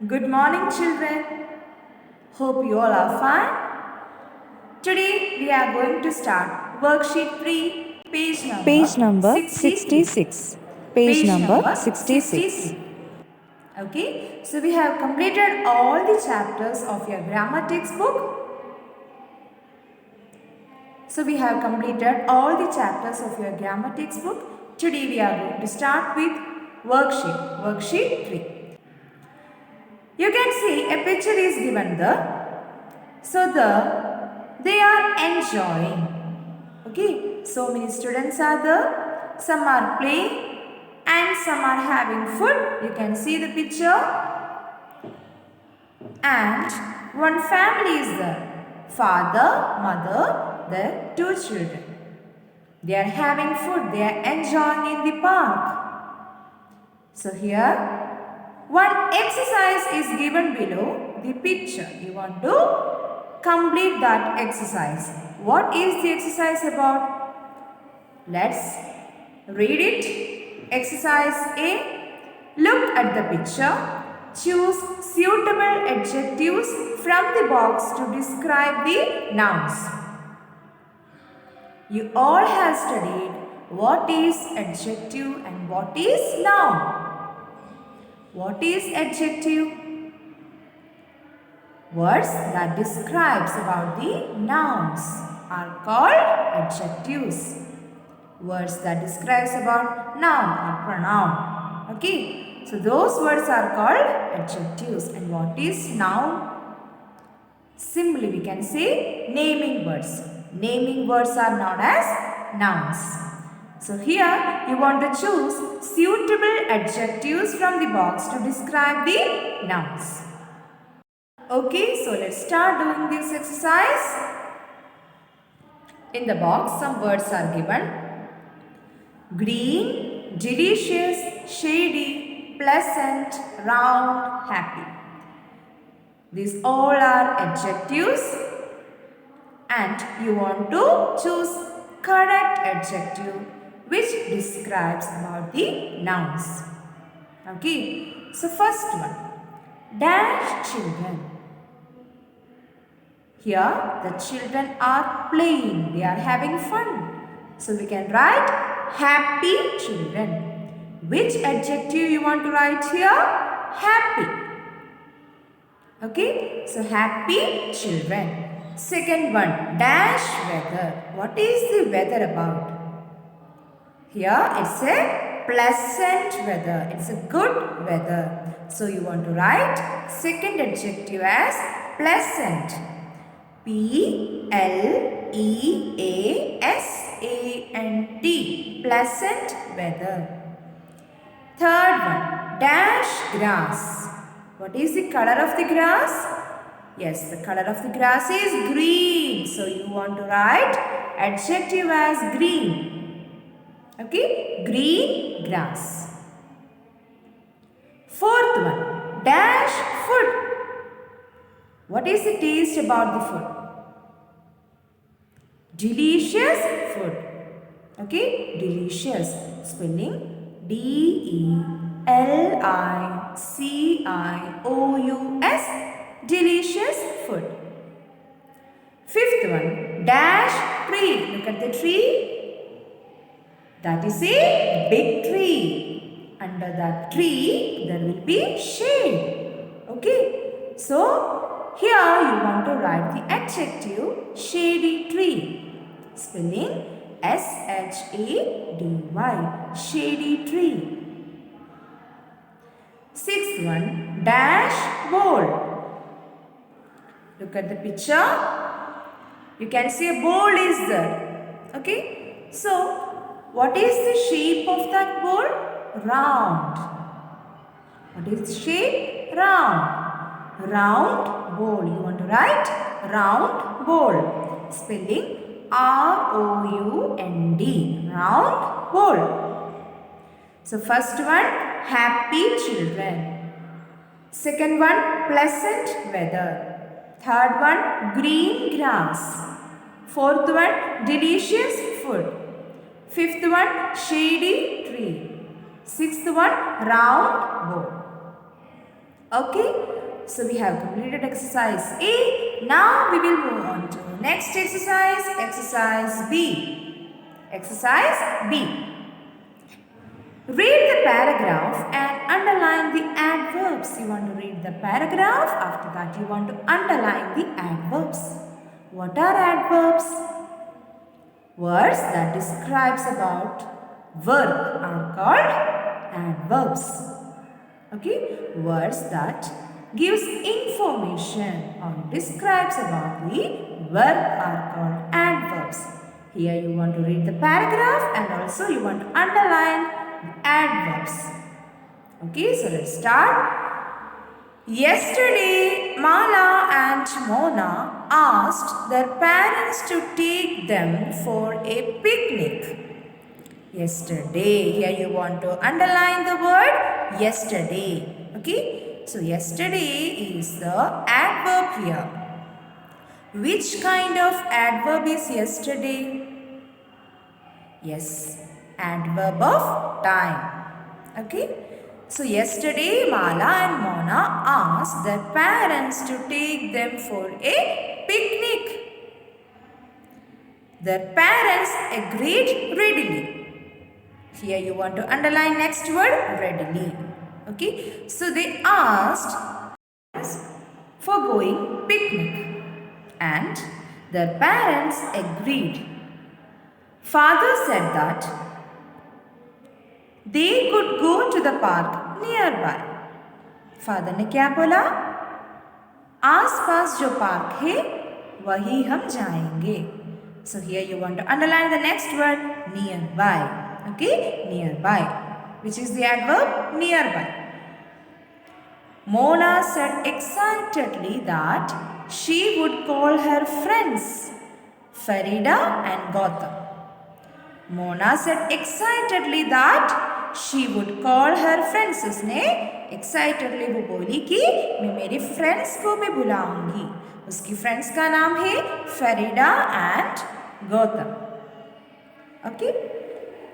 Good morning, children. Hope you all are fine. Today we are going to start worksheet 3, page Page number number 63. 66. Page Page number number 66. 63. Okay, so we have completed all the chapters of your grammar textbook. So we have completed all the chapters of your grammar textbook. Today we are going to start with worksheet 3. You can see a picture is given there. So they are enjoying. Okay, so many students are there. Some are playing and some are having food. You can see the picture. And one family is there. Father, mother, their two children. They are having food. They are enjoying in the park. So here one exercise is given below the picture. You want to complete that exercise. What is the exercise about? Let's read it. Exercise A. Look at the picture. Choose suitable adjectives from the box to describe the nouns. You all have studied what is adjective and what is noun. What is adjective? Words that describes about the nouns are called adjectives. Words that describes about noun or pronoun. Okay. So those words are called adjectives. And what is noun? Simply we can say naming words. Naming words are known as nouns. So here you want to choose suitable adjectives from the box to describe the nouns. Okay, so let's start doing this exercise. In the box some words are given. Green, delicious, shady, pleasant, round, happy. These all are adjectives and you want to choose correct adjective which describes about the nouns. Okay, so first one, dash children. Here the children are playing, they are having fun. So we can write happy children. Which adjective you want to write here? Happy. Okay, so happy children. Second one, dash weather. What is the weather about? Here it's a pleasant weather. It's a good weather. So you want to write second adjective as pleasant. Pleasant. Pleasant weather. Third one, dash grass. What is the color of the grass? Yes, the color of the grass is green. So you want to write adjective as green. Okay, green grass. Fourth one, dash food. What is the taste about the food? Delicious food. Okay, delicious. Spelling DELICIOUS. Delicious food. Fifth one, dash tree. Look at the tree. That is a big tree. Under that tree, there will be shade. Okay. So, here you want to write the adjective shady tree. Spelling SHADY. Shady tree. Sixth one, dash bowl. Look at the picture. You can see a bowl is there. Okay. So, what is the shape of that bowl? Round. What is the shape? Round. Round bowl. You want to write round bowl. Spelling ROUND. Round bowl. So, first one, happy children. Second one, pleasant weather. Third one, green grass. Fourth one, delicious food. Fifth one, shady tree. Sixth one, round bowl. Okay, so we have completed exercise A. Now we will move on to next exercise, exercise B. Exercise B. Read the paragraph and underline the adverbs. You want to read the paragraph, after that you want to underline the adverbs. What are adverbs? Words that describes about verb are called adverbs. Okay, words that gives information or describes about the verb are called adverbs. Here you want to read the paragraph and also you want to underline the adverbs. Okay, so let's start. Yesterday, Mala and Mona asked their parents to take them for a picnic. Yesterday, here you want to underline the word yesterday. Okay, so yesterday is the adverb here. Which kind of adverb is yesterday? Yes, adverb of time. Okay. So yesterday Mala and Mona asked their parents to take them for a picnic. Their parents agreed readily. Here you want to underline next word readily. Okay. So they asked for going picnic and their parents agreed. Father said that they could go to the park nearby. Father ने क्या बोला? आस-पास जो park है वही हम जाएंगे. So here you want to underline the next word nearby. Okay, nearby, which is the adverb nearby. Mona said excitedly that she would call her friends Farida and Gautam. Mona said excitedly that she would call her friends. उसने excitedly वो बोली कि मैं मेरे friends को भी बुलाऊंगी. उसकी friends का नाम है Farida and Gautam. Okay.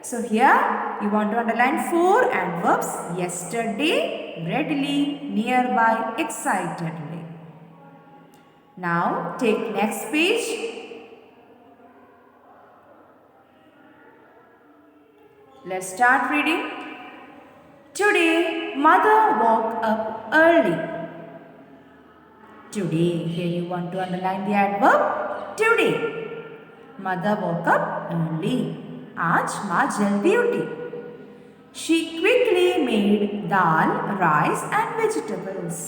So here you want to underline 4 adverbs: yesterday, readily, nearby, excitedly. Now take next page. Let's start reading. Today, mother woke up early. Today, here you want to underline the adverb today. Mother woke up early. आज माँ जल्दी उठी. She quickly made dal, rice and vegetables.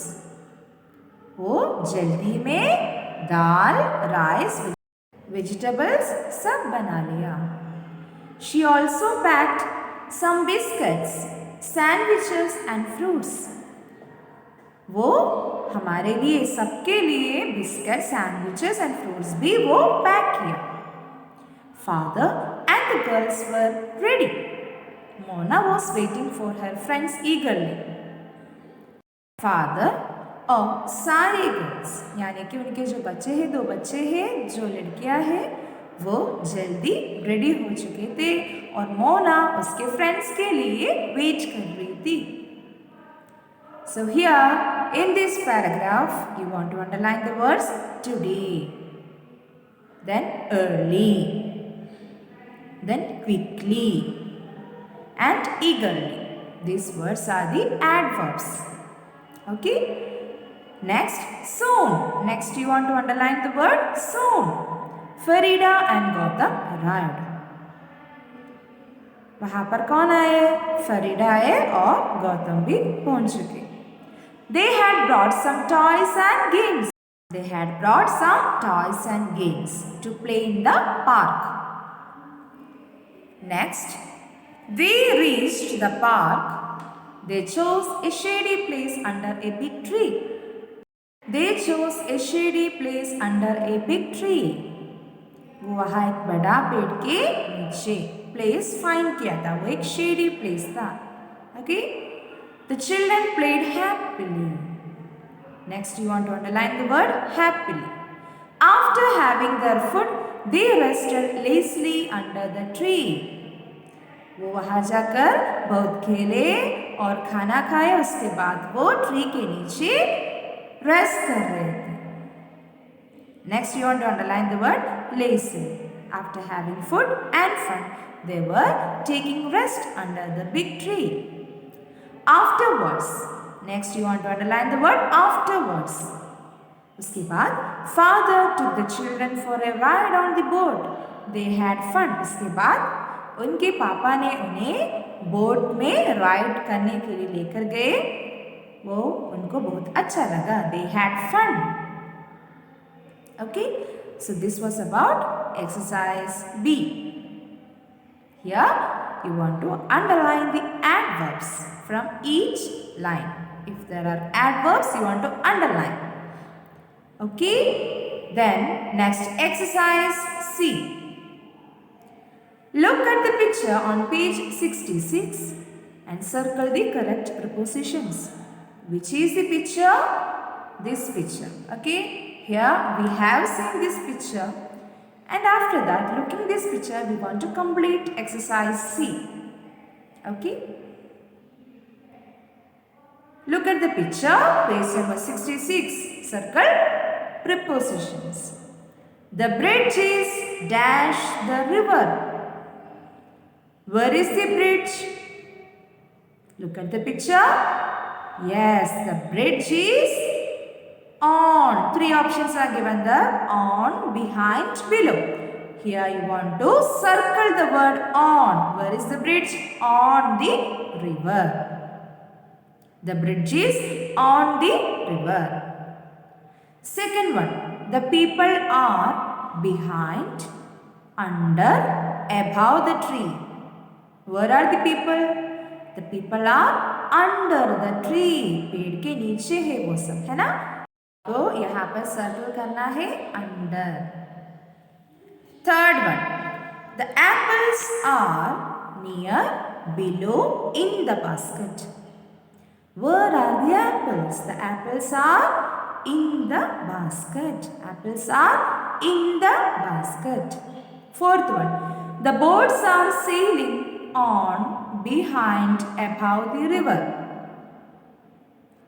वो जल्दी में दाल, rice, vegetables सब बना लिया. She also packed some biscuits, sandwiches and fruits. वो हमारे लिए सबके लिए बिस्किट, सैंडविचेस एंड फ्रूट्स भी वो पैक किया. Father and the girls were ready. Mona was waiting for her friends eagerly. Father और सारे गर्ल्स यानी कि उनके जो बच्चे हैं, 2 बच्चे हैं, जो लड़कियां हैं, वो जल्दी रेडी हो चुके थे और मोना उसके फ्रेंड्स के लिए वेट कर रही थी. So here in this paragraph you want to underline the words today, then early, then quickly and eagerly. These words are the adverbs. Okay. Next, soon. Next you want to underline the word soon. Farida and Gautam arrived. वहाँ पर कौन आए? फरीडा आए और गौतम भी पहुँच चुके. They had brought some toys and games. They had brought some toys and games to play in the park. Next, they reached the park. They chose a shady place under a big tree. They chose a shady place under a big tree. वो वहाँ एक बड़ा पेड़ के नीचे place find किया था. वो एक शेडी प्लेस था. Okay. The children played happily. Next you want to underline the word happily. After having their food, they rested lazily under the tree. वो वहाँ जाकर बहुत खेले और खाना खाया उसके बाद वो ट्री के नीचे रेस्ट कर रहे थे. Next you want to underline the word lazy. After having food and fun, they were taking rest under the big tree. Afterwards. Next you want to underline the word afterwards. उसके बाद father took the children for a ride on the boat. They had fun. इसके बाद उनके पापा ने उन्हें boat में ride करने के लिए लेकर गए. वो उनको बहुत अच्छा लगा. They had fun. Okay, so this was about exercise B. Here you want to underline the adverbs from each line. If there are adverbs, you want to underline. Okay, then next exercise C. Look at the picture on page 66 and circle the correct prepositions. Which is the picture? This picture. Okay. Here we have seen this picture, and after that, looking this picture, we want to complete exercise C. Okay. Look at the picture, page number 66. Circle prepositions. The bridge is dash the river. Where is the bridge? Look at the picture. Yes, the bridge is on. Three options are given there. On, behind, below. Here you want to circle the word on. Where is the bridge? On the river. The bridge is on the river. Second one. The people are behind, under, above the tree. Where are the people? The people are under the tree. पेड़ के नीचे है वो सब, है ना? तो यहाँ पर सर्कल करना है under. Third one. The apples are near, below, in the basket. Where are the apples? The apples are in the basket. Apples are in the basket. Fourth one. The boats are sailing on, behind, above the river.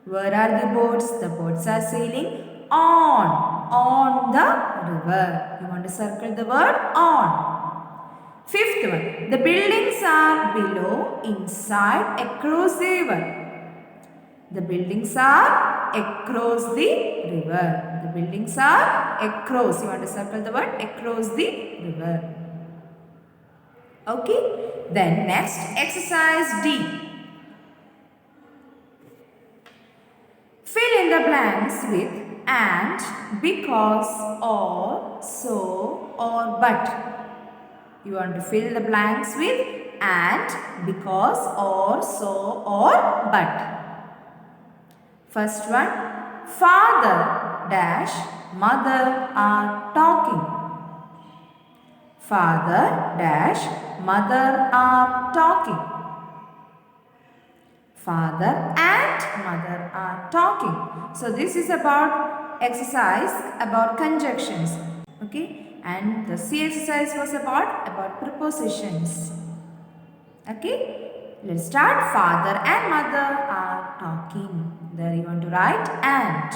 Where are the boats? The boats are sailing on the river. You want to circle the word on. Fifth one. The buildings are below, inside, across the river. The buildings are across the river. The buildings are across. You want to circle the word across the river. Okay. Then next exercise D. Fill in the blanks with and, because, or, so, or, but. You want to fill the blanks with and, because, or, so, or, but. First one. Father dash mother are talking. Father dash mother are talking. Father and mother are talking. So this is about exercise about conjunctions. Okay, and the C exercise was about prepositions. Okay, let's start. Father and mother are talking. There you want to write and.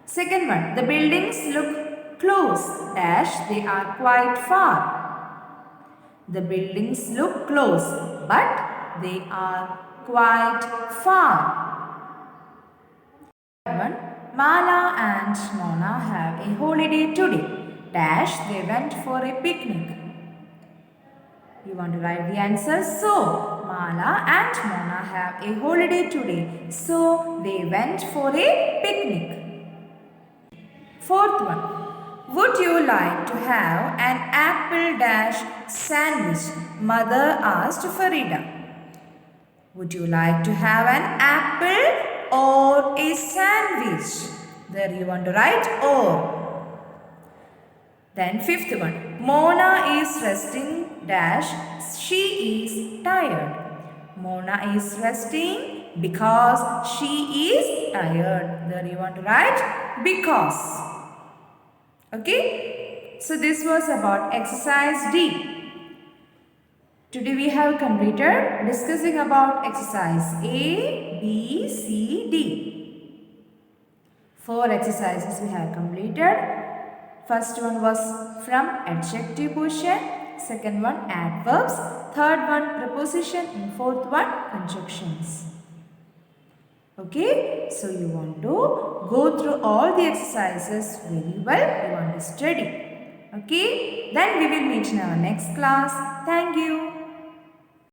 Second one. The buildings look close dash they are quite far. The buildings look close but they are quite far. One. Mala and Mona have a holiday today dash they went for a picnic. You want to write the answer. So, Mala and Mona have a holiday today. So, they went for a picnic. Fourth one. Would you like to have an apple dash sandwich? Mother asked Farida. Would you like to have an apple or a sandwich? There you want to write or. Then fifth one. Mona is resting dash she is tired. Mona is resting because she is tired. There you want to write because. Okay. So this was about exercise D. Today we have completed discussing about exercise A, B, C, D. 4 exercises we have completed. First one was from adjective portion, second one adverbs, third one preposition, and fourth one conjunctions. Okay, so you want to go through all the exercises very well. You want to study. Okay, then we will meet in our next class. Thank you.